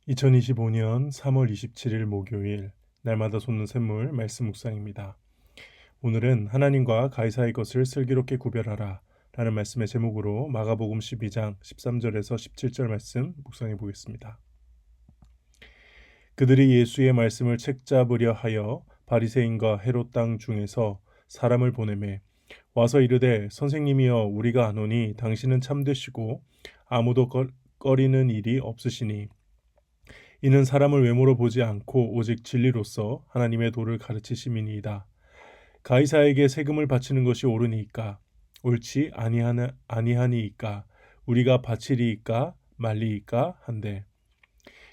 2025년 3월 27일 목요일 날마다 솟는 샘물 말씀 묵상입니다. 오늘은 하나님과 가이사의 것을 슬기롭게 구별하라 라는 말씀의 제목으로 마가복음 12장 13절에서 17절 말씀 묵상해 보겠습니다. 그들이 예수의 말씀을 책잡으려 하여 바리새인과 헤롯 땅 중에서 사람을 보내매 와서 이르되 선생님이여 우리가 아노니 당신은 참되시고 아무도 꺼리는 일이 없으시니 이는 사람을 외모로 보지 않고 오직 진리로서 하나님의 도를 가르치심이니이다. 가이사에게 세금을 바치는 것이 옳으니이까 옳지 아니하니이까 우리가 바치리이까 말리이까 한데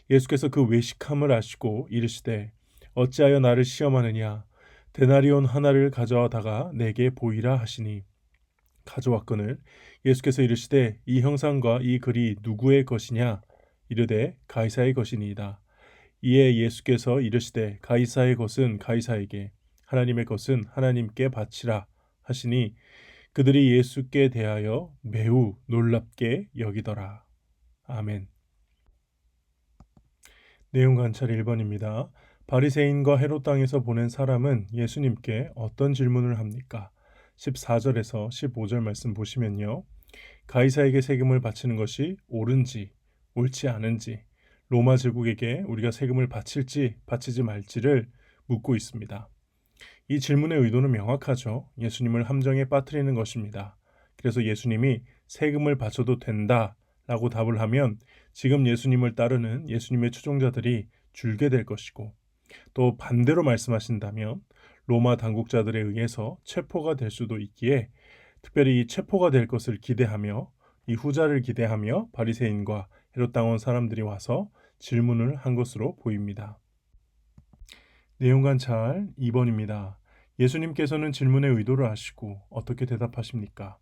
예수께서 그 외식함을 아시고 이르시되 어찌하여 나를 시험하느냐 데나리온 하나를 가져다가 내게 보이라 하시니 가져왔거늘 예수께서 이르시되 이 형상과 이 글이 누구의 것이냐 이르되 가이사의 것이니이다. 이에 예수께서 이르시되 가이사의 것은 가이사에게 하나님의 것은 하나님께 바치라 하시니 그들이 예수께 대하여 매우 놀랍게 여기더라. 아멘. 내용 관찰 1번입니다. 바리새인과 헤롯 땅에서 보낸 사람은 예수님께 어떤 질문을 합니까? 14절에서 15절 말씀 보시면요. 가이사에게 세금을 바치는 것이 옳은지 옳지 않은지 로마 제국에게 우리가 세금을 바칠지 바치지 말지를 묻고 있습니다. 이 질문의 의도는 명확하죠. 예수님을 함정에 빠뜨리는 것입니다. 그래서 예수님이 세금을 바쳐도 된다라고 답을 하면 지금 예수님을 따르는 예수님의 추종자들이 줄게 될 것이고 또 반대로 말씀하신다면 로마 당국자들에 의해서 체포가 될 수도 있기에 특별히 이 체포가 될 것을 기대하며 이 후자를 기대하며 바리새인과 헤롯 땅 온 사람들이 와서 질문을 한 것으로 보입니다. 내용 관찰 2번입니다. 예수님께서는 질문의 의도를 아시고 어떻게 대답하십니까?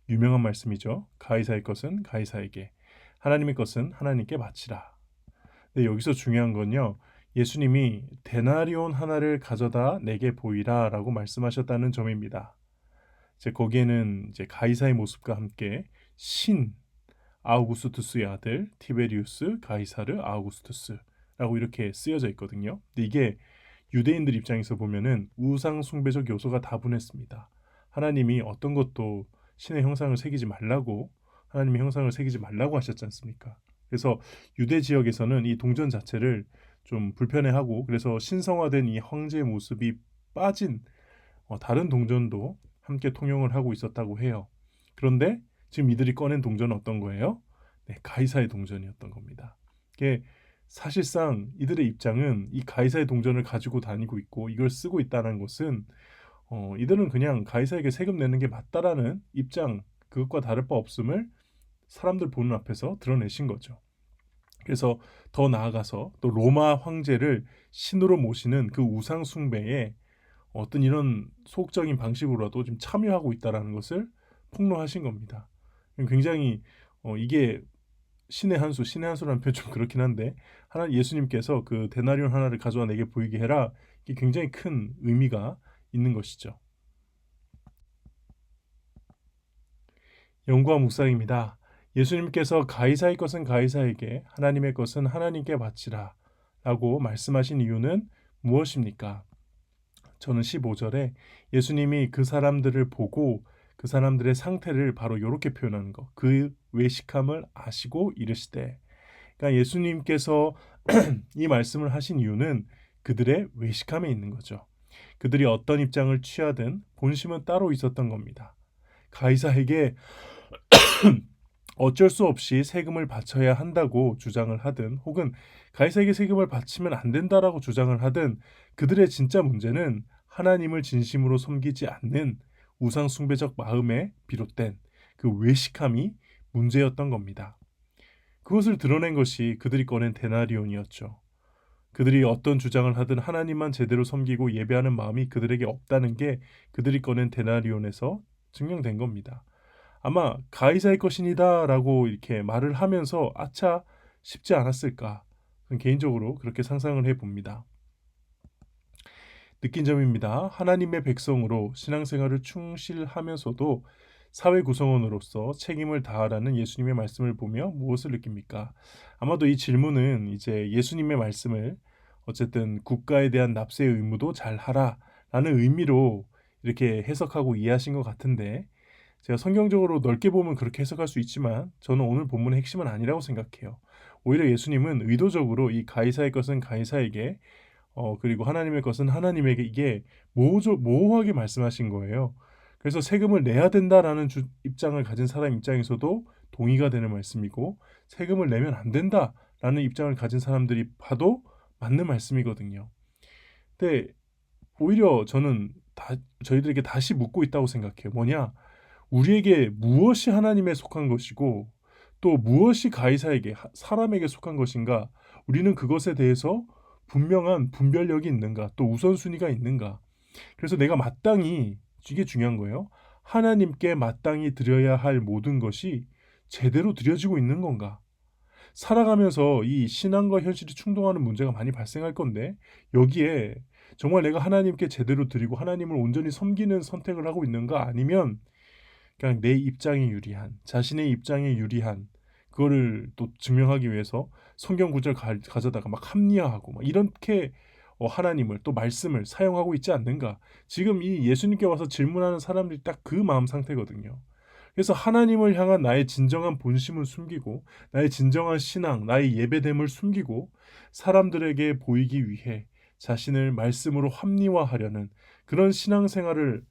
유명한 말씀이죠. 가이사의 것은 가이사에게, 하나님의 것은 하나님께 바치라. 근데 여기서 중요한 건요. 예수님이 데나리온 하나를 가져다 내게 보이라 라고 말씀하셨다는 점입니다. 이제 거기에는 이제 가이사의 모습과 함께 신 아우구스투스의 아들 티베리우스 가이사르 아우구스투스라고 이렇게 쓰여져 있거든요. 근데 이게 유대인들 입장에서 보면은 우상 숭배적 요소가 다분했습니다. 하나님이 어떤 것도 신의 형상을 새기지 말라고 하나님의 형상을 새기지 말라고 하셨지 않습니까? 그래서 유대 지역에서는 이 동전 자체를 좀 불편해하고 그래서 신성화된 이 황제의 모습이 빠진 다른 동전도 함께 통용을 하고 있었다고 해요. 그런데 지금 이들이 꺼낸 동전은 어떤 거예요? 네, 가이사의 동전이었던 겁니다. 이게 사실상 이들의 입장은 이 가이사의 동전을 가지고 다니고 있고 이걸 쓰고 있다는 것은 이들은 그냥 가이사에게 세금 내는 게 맞다라는 입장, 그것과 다를 바 없음을 사람들 보는 앞에서 드러내신 거죠. 그래서 더 나아가서 또 로마 황제를 신으로 모시는 그 우상 숭배에 어떤 이런 소극적인 방식으로라도 좀 참여하고 있다라는 것을 폭로하신 겁니다. 굉장히 이게 신의 한수라는 표현 좀 그렇긴 한데 하나 예수님께서 그 데나리온 하나를 가져와 내게 보이게 해라. 이게 굉장히 큰 의미가 있는 것이죠. 연구와 묵상입니다. 예수님께서 가이사의 것은 가이사에게 하나님의 것은 하나님께 바치라 라고 말씀하신 이유는 무엇입니까? 저는 15절에 예수님이 그 사람들을 보고 그 사람들의 상태를 바로 이렇게 표현하는 거. 그 외식함을 아시고 이르시되. 그러니까 예수님께서 이 말씀을 하신 이유는 그들의 외식함에 있는 거죠. 그들이 어떤 입장을 취하든 본심은 따로 있었던 겁니다. 가이사에게 어쩔 수 없이 세금을 바쳐야 한다고 주장을 하든 혹은 가이사에게 세금을 바치면 안 된다라고 주장을 하든 그들의 진짜 문제는 하나님을 진심으로 섬기지 않는 우상 숭배적 마음에 비롯된 그 외식함이 문제였던 겁니다. 그것을 드러낸 것이 그들이 꺼낸 데나리온이었죠. 그들이 어떤 주장을 하든 하나님만 제대로 섬기고 예배하는 마음이 그들에게 없다는 게 그들이 꺼낸 데나리온에서 증명된 겁니다. 아마 가이사의 것이니다라고 이렇게 말을 하면서 아차 쉽지 않았을까 개인적으로 그렇게 상상을 해봅니다. 느낀 점입니다. 하나님의 백성으로 신앙생활을 충실하면서도 사회 구성원으로서 책임을 다하라는 예수님의 말씀을 보며 무엇을 느낍니까? 아마도 이 질문은 이제 예수님의 말씀을 어쨌든 국가에 대한 납세의 의무도 잘 하라라는 의미로 이렇게 해석하고 이해하신 것 같은데, 제가 성경적으로 넓게 보면 그렇게 해석할 수 있지만 저는 오늘 본문의 핵심은 아니라고 생각해요. 오히려 예수님은 의도적으로 이 가이사의 것은 가이사에게, 그리고 하나님의 것은 하나님에게, 이게 모호하게 말씀하신 거예요. 그래서 세금을 내야 된다라는 입장을 가진 사람 입장에서도 동의가 되는 말씀이고, 세금을 내면 안 된다라는 입장을 가진 사람들이 봐도 맞는 말씀이거든요. 근데 오히려 저는 저희들에게 다시 묻고 있다고 생각해요. 뭐냐? 우리에게 무엇이 하나님에 속한 것이고 또 무엇이 가이사에게, 사람에게 속한 것인가? 우리는 그것에 대해서 분명한 분별력이 있는가? 또 우선순위가 있는가? 그래서 내가 마땅히, 이게 중요한 거예요. 하나님께 마땅히 드려야 할 모든 것이 제대로 드려지고 있는 건가? 살아가면서 이 신앙과 현실이 충돌하는 문제가 많이 발생할 건데, 여기에 정말 내가 하나님께 제대로 드리고 하나님을 온전히 섬기는 선택을 하고 있는가? 아니면 그냥 내 입장에 유리한, 자신의 입장에 유리한 그거를 또 증명하기 위해서 성경 구절 가져다가 막 합리화하고 막 이렇게 하나님을, 또 말씀을 사용하고 있지 않는가? 지금 이 예수님께 와서 질문하는 사람들이 딱 그 마음 상태거든요. 그래서 하나님을 향한 나의 진정한 본심을 숨기고, 나의 진정한 신앙, 나의 예배됨을 숨기고, 사람들에게 보이기 위해 자신을 말씀으로 합리화하려는 그런 신앙생활을,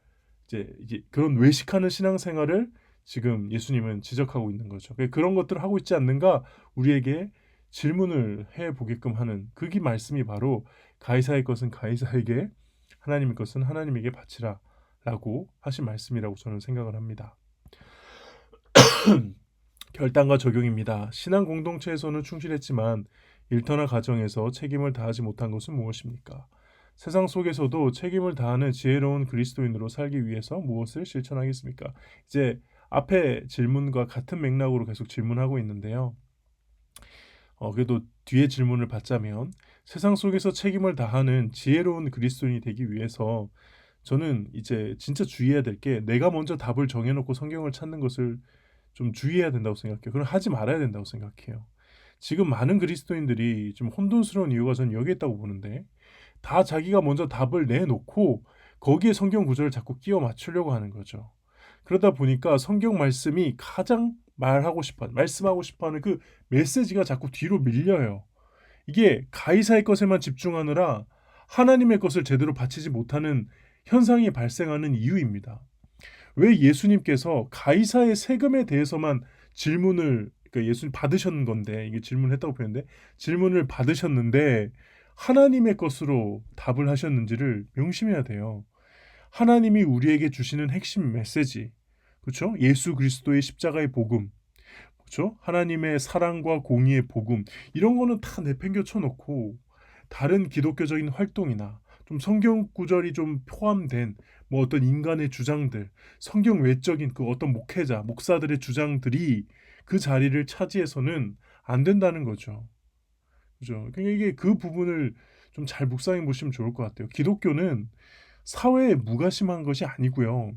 이제 그런 외식하는 신앙생활을 지금 예수님은 지적하고 있는 거죠. 그런 것들을 하고 있지 않는가 우리에게 질문을 해보게끔 하는, 그게 말씀이 바로 가이사의 것은 가이사에게, 하나님의 것은 하나님에게 바치라 라고 하신 말씀이라고 저는 생각을 합니다. 결단과 적용입니다. 신앙 공동체에서는 충실했지만 일터나 가정에서 책임을 다하지 못한 것은 무엇입니까? 세상 속에서도 책임을 다하는 지혜로운 그리스도인으로 살기 위해서 무엇을 실천하겠습니까? 이제 앞에 질문과 같은 맥락으로 계속 질문하고 있는데요. 그래도 뒤에 질문을 받자면, 세상 속에서 책임을 다하는 지혜로운 그리스도인이 되기 위해서 저는 이제 진짜 주의해야 될 게, 내가 먼저 답을 정해놓고 성경을 찾는 것을 좀 주의해야 된다고 생각해요. 그럼 하지 말아야 된다고 생각해요. 지금 많은 그리스도인들이 좀 혼돈스러운 이유가 저는 여기 있다고 보는데, 다 자기가 먼저 답을 내놓고 거기에 성경 구절을 자꾸 끼워 맞추려고 하는 거죠. 그러다 보니까 성경 말씀이 가장 말씀하고 싶어하는 그 메시지가 자꾸 뒤로 밀려요. 이게 가이사의 것에만 집중하느라 하나님의 것을 제대로 바치지 못하는 현상이 발생하는 이유입니다. 왜 예수님께서 가이사의 세금에 대해서만 질문을, 그러니까 예수님 받으셨는 건데, 이게 질문했다고 표현했는데, 질문을 받으셨는데 하나님의 것으로 답을 하셨는지를 명심해야 돼요. 하나님이 우리에게 주시는 핵심 메시지, 그렇죠? 예수 그리스도의 십자가의 복음, 그렇죠? 하나님의 사랑과 공의의 복음, 이런 거는 다 내팽겨쳐 놓고 다른 기독교적인 활동이나 좀 성경 구절이 좀 포함된 뭐 어떤 인간의 주장들, 성경 외적인 그 어떤 목회자, 목사들의 주장들이 그 자리를 차지해서는 안 된다는 거죠. 그죠? 그러니까 이게 그 부분을 좀 잘 묵상해 보시면 좋을 것 같아요. 기독교는 사회에 무관심한 것이 아니고요.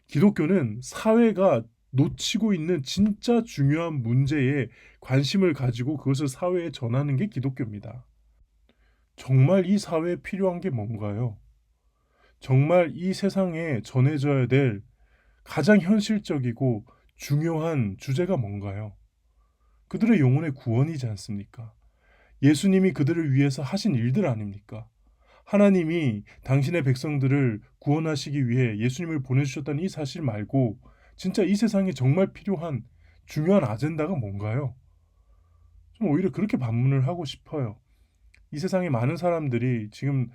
기독교는 사회가 놓치고 있는 진짜 중요한 문제에 관심을 가지고 그것을 사회에 전하는 게 기독교입니다. 정말 이 사회에 필요한 게 뭔가요? 정말 이 세상에 전해져야 될 가장 현실적이고 중요한 주제가 뭔가요? 그들의 영혼의 구원이지 않습니까? 예수님이 그들을 위해서 하신 일들 아닙니까? 하나님이 당신의 백성들을 구원하시기 위해 예수님을 보내주셨다는 이 사실 말고 진짜 이 세상에 정말 필요한 중요한 아젠다가 뭔가요? 좀 오히려 그렇게 반문을 하고 싶어요. 이 세상에 많은 사람들이 지금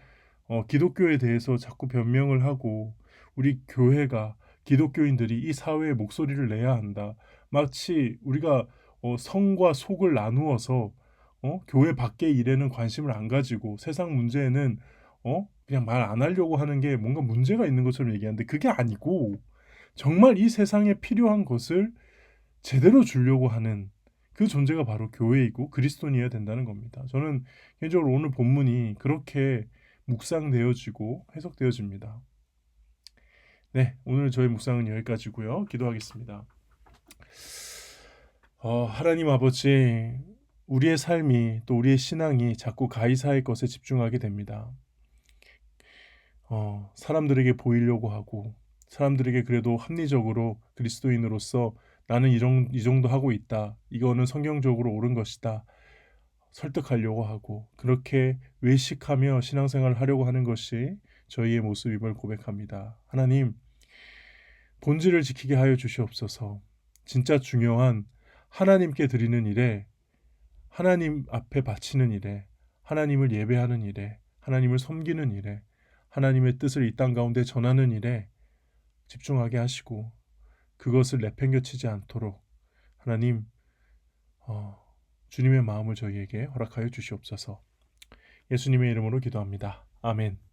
기독교에 대해서 자꾸 변명을 하고, 우리 교회가, 기독교인들이 이 사회에 목소리를 내야 한다. 마치 우리가 성과 속을 나누어서 교회 밖의 일에는 관심을 안 가지고 세상 문제에는 그냥 말 안 하려고 하는 게 뭔가 문제가 있는 것처럼 얘기하는데, 그게 아니고 정말 이 세상에 필요한 것을 제대로 주려고 하는 그 존재가 바로 교회이고 그리스도인이어야 된다는 겁니다. 저는 개인적으로 오늘 본문이 그렇게 묵상되어지고 해석되어집니다. 네, 오늘 저희 묵상은 여기까지고요. 기도하겠습니다. 하나님 아버지, 우리의 삶이 또 우리의 신앙이 자꾸 가이사의 것에 집중하게 됩니다. 사람들에게 보이려고 하고 사람들에게 그래도 합리적으로 그리스도인으로서 나는 이 정도 하고 있다. 이거는 성경적으로 옳은 것이다. 설득하려고 하고 그렇게 외식하며 신앙생활을 하려고 하는 것이 저희의 모습임을 고백합니다. 하나님, 본질을 지키게 하여 주시옵소서. 진짜 중요한 하나님께 드리는 일에, 하나님 앞에 바치는 일에, 하나님을 예배하는 일에, 하나님을 섬기는 일에, 하나님의 뜻을 이 땅 가운데 전하는 일에 집중하게 하시고 그것을 내팽겨치지 않도록 하나님, 어, 주님의 마음을 저희에게 허락하여 주시옵소서. 예수님의 이름으로 기도합니다. 아멘.